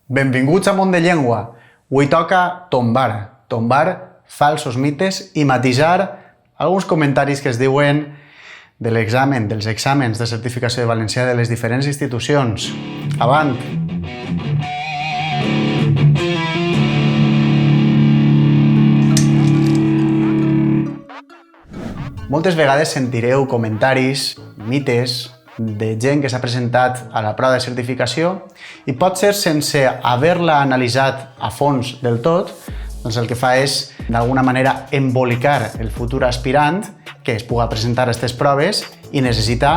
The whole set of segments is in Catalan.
Benvinguts a Món de Llengua. Avui toca tombar falsos mites i matisar alguns comentaris que es diuen de l'examen, dels exàmens de certificació de valencià de les diferents institucions. Avant! Moltes vegades sentireu comentaris, mites, de gent que s'ha presentat a la prova de certificació i pot ser sense haver-la analitzat a fons del tot, doncs el que fa és d'alguna manera embolicar el futur aspirant que es pugui presentar a aquestes proves i necessita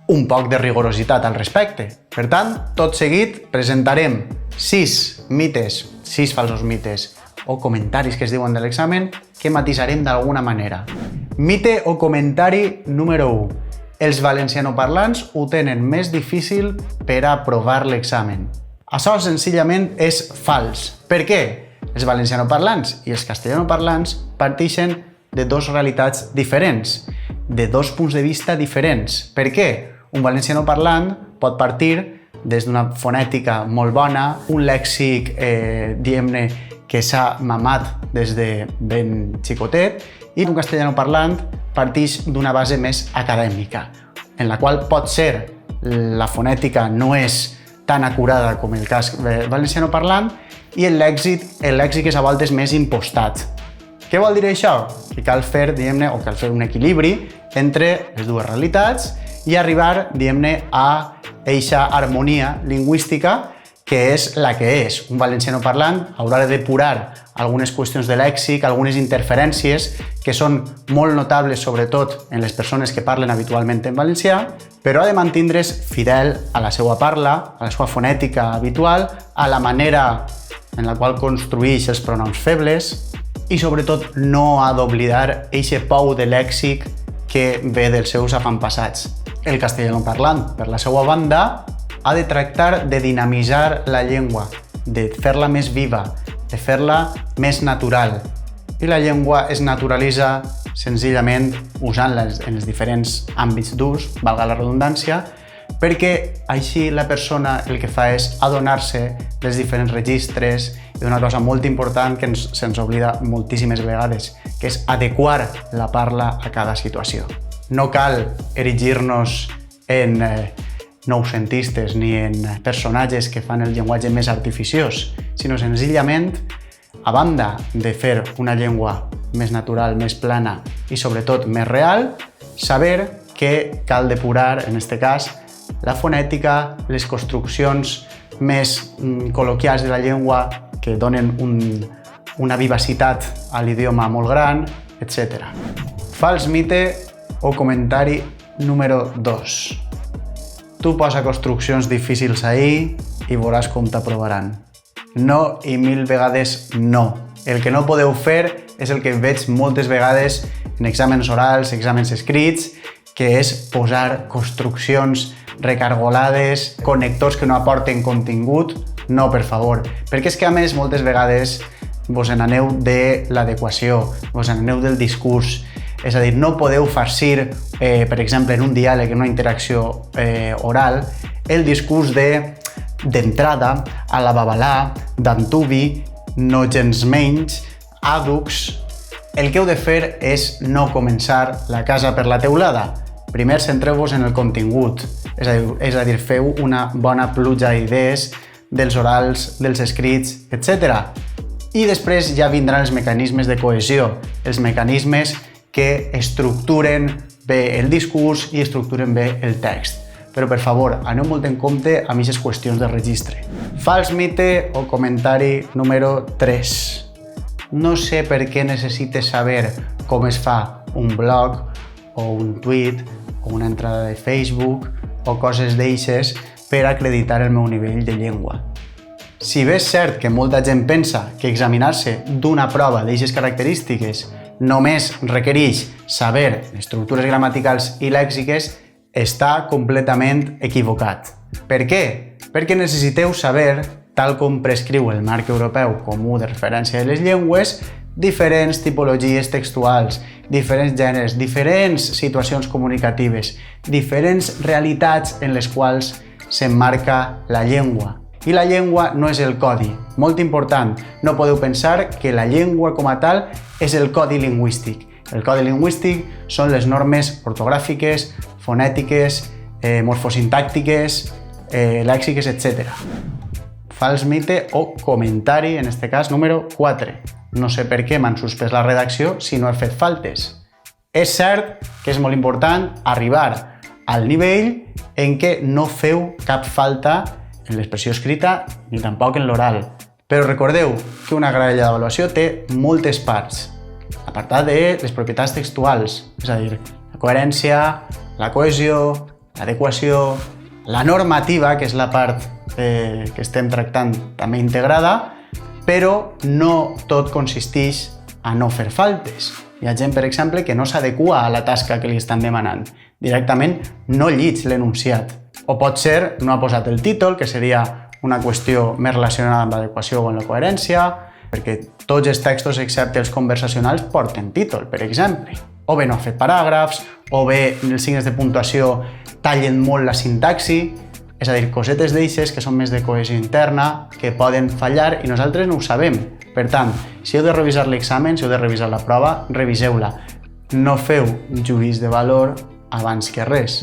un poc de rigorositat al respecte. Per tant, tot seguit presentarem 6 mites, 6 falsos mites o comentaris que es diuen de l'examen que matisarem d'alguna manera. Mite o comentari número 1. Els valencianoparlants ho tenen més difícil per a aprovar l'examen. Això senzillament és fals. Per què? Els valencianoparlants i els castellanoparlants parteixen de dues realitats diferents, de dos punts de vista diferents. Per què? Un valencianoparlant pot partir des d'una fonètica molt bona, un lèxic, diguem-ne, que s'ha mamat des de ben xicotet, i un castellanoparlant parteix d'una base més acadèmica, en la qual pot ser la fonètica no és tan acurada com el cas valencianoparlant i el lèxic és a voltes més impostat. Què vol dir això? Que cal fer, diguem-ne, o cal fer un equilibri entre les dues realitats i arribar, diguem-ne, a eixa harmonia lingüística que és la que és. Un valencianoparlant haurà de depurar algunes qüestions de lèxic, algunes interferències que són molt notables, sobretot en les persones que parlen habitualment en valencià, però ha de mantindre's fidel a la seva parla, a la seva fonètica habitual, a la manera en la qual construeix els pronoms febles i, sobretot, no ha d'oblidar eixe pou de lèxic que ve dels seus avantpassats. El castellanoparlant, per la seva banda, ha de tractar de dinamitzar la llengua, de fer-la més viva, de fer-la més natural. I la llengua es naturalitza senzillament usant-la en els diferents àmbits d'ús, valga la redundància, perquè així la persona el que fa és adonar-se dels diferents registres i d'una cosa molt important que se'ns oblida moltíssimes vegades, que és adequar la parla a cada situació. No cal erigir-nos en noucentistes ni en personatges que fan el llenguatge més artificiós, sinó senzillament, a banda de fer una llengua més natural, més plana i sobretot més real, saber que cal depurar, en aquest cas, la fonètica, les construccions més col·loquials de la llengua que donen una vivacitat a l'idioma molt gran, etc. Fals mite o comentari número 2. Tu posa construccions difícils ahí i veuràs com t'aprovaran. No i 1000 vegades no. El que no podeu fer és el que veig moltes vegades en exàmens orals, exàmens escrits, que és posar construccions recargolades, connectors que no aporten contingut. No, per favor. Perquè és que, a més, moltes vegades vos n'aneu de l'adequació, vos n'aneu del discurs. És a dir, no podeu farcir, per exemple, en un diàleg, en una interacció oral, el discurs d'entrada, a la babalà, d'antuvi, no gens menys, àdux. El que heu de fer és no començar la casa per la teulada. Primer centreu-vos en el contingut, és a dir, feu una bona pluja d'idees dels orals, dels escrits, etc. I després ja vindran els mecanismes de cohesió, els mecanismes que estructuren bé el discurs i estructuren bé el text. Però, per favor, aneu molt en compte amb aquestes qüestions de registre. Fals mite o comentari número 3. No sé per què necessites saber com es fa un blog o un tweet o una entrada de Facebook o coses d'eixes per acreditar el meu nivell de llengua. Si bé és cert que molta gent pensa que examinar-se d'una prova d'eixes característiques només requereix saber estructures gramaticals i lèxiques, està completament equivocat. Per què? Perquè necessiteu saber, tal com prescriu el marc europeu comú de referència de les llengües, diferents tipologies textuals, diferents gèneres, diferents situacions comunicatives, diferents realitats en les quals s'emmarca la llengua. I la llengua no és el codi. Molt important, no podeu pensar que la llengua com a tal és el codi lingüístic. El codi lingüístic són les normes ortogràfiques, fonètiques, morfosintàctiques, lèxiques, etc. Fals mite o comentari, en este cas número 4. No sé per què m'han suspès la redacció si no he fet faltes. És cert que és molt important arribar al nivell en què no feu cap falta en l'expressió escrita ni tampoc en l'oral. Però recordeu que una graella d'avaluació té moltes parts. L'apartat de les propietats textuals, és a dir, la coherència, la cohesió, l'adequació, la normativa, que és la part que estem tractant també integrada, però no tot consisteix a no fer faltes. Hi ha gent, per exemple, que no s'adequa a la tasca que li estan demanant. Directament no llig l'enunciat. O pot ser no ha posat el títol, que seria una qüestió més relacionada amb l'adequació o amb la coherència, perquè tots els textos, excepte els conversacionals, porten títol, per exemple. O bé no ha fet paràgrafs, o bé els signes de puntuació tallen molt la sintaxi, és a dir, cosetes d'eixes que són més de cohesió interna, que poden fallar i nosaltres no ho sabem. Per tant, si heu de revisar l'examen, si heu de revisar la prova, reviseu-la. No feu judici de valor abans que res.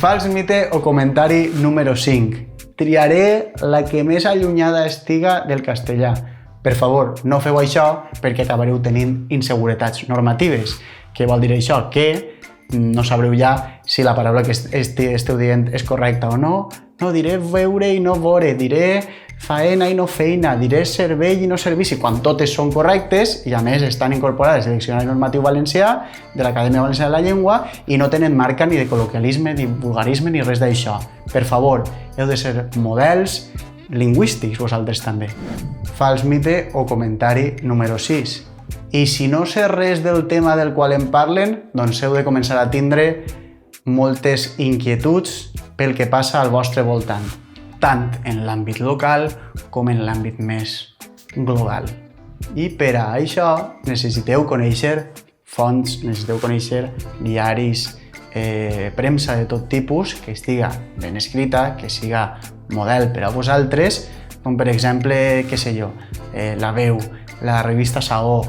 Fals mite o comentari número 5. Triaré la que més allunyada estiga del castellà. Per favor, no feu això perquè acabareu tenint inseguretats normatives. Què vol dir això? Que no sabreu ja si la paraula que esteu dient és correcta o no. No, diré veure i no veure, diré faena i no feina, diré cervell i no servici, quan totes són correctes i a més estan incorporades al Diccionari Normatiu Valencià de l'Acadèmia Valenciana de la Llengua i no tenen marca ni de col·loquialisme, ni vulgarisme, ni res d'això. Per favor, heu de ser models lingüístics vosaltres també. Fals mite o comentari número 6. I si no sé res del tema del qual em parlen, doncs heu de començar a tindre moltes inquietuds pel que passa al vostre voltant, tant en l'àmbit local com en l'àmbit més global. I per a això necessiteu conèixer fonts, necessiteu conèixer diaris, premsa de tot tipus, que estiga ben escrita, que siga model per a vosaltres, com per exemple, què sé jo, La Veu, la revista Saó,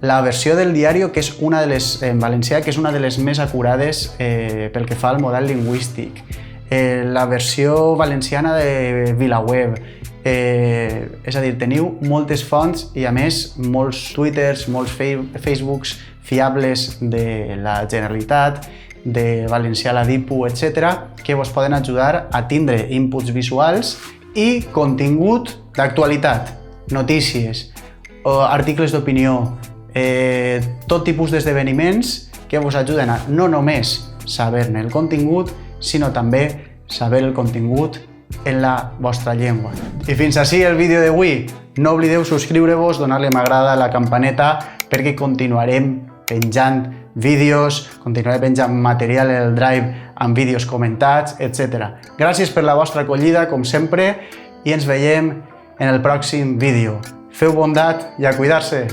la versió del diari, que és una de les, en valencià, que és una de les més acurades pel que fa al model lingüístic, la versió valenciana de VilaWeb, és a dir, teniu moltes fonts i a més molts twitters, molts facebooks fiables de la Generalitat, de Valencià la DIPU, etc., que vos poden ajudar a tindre inputs visuals i contingut d'actualitat, notícies, articles d'opinió, tot tipus d'esdeveniments que vos ajuden a no només saber-ne el contingut, sinó també saber el contingut en la vostra llengua. I fins ací el vídeo d'avui. No oblideu subscriure-vos, donar-li m'agrada a la campaneta perquè continuarem penjant vídeos, continuaré penjant material en el Drive amb vídeos comentats, etc. Gràcies per la vostra acollida, com sempre, i ens veiem en el pròxim vídeo. Feu bondat i a cuidar-se!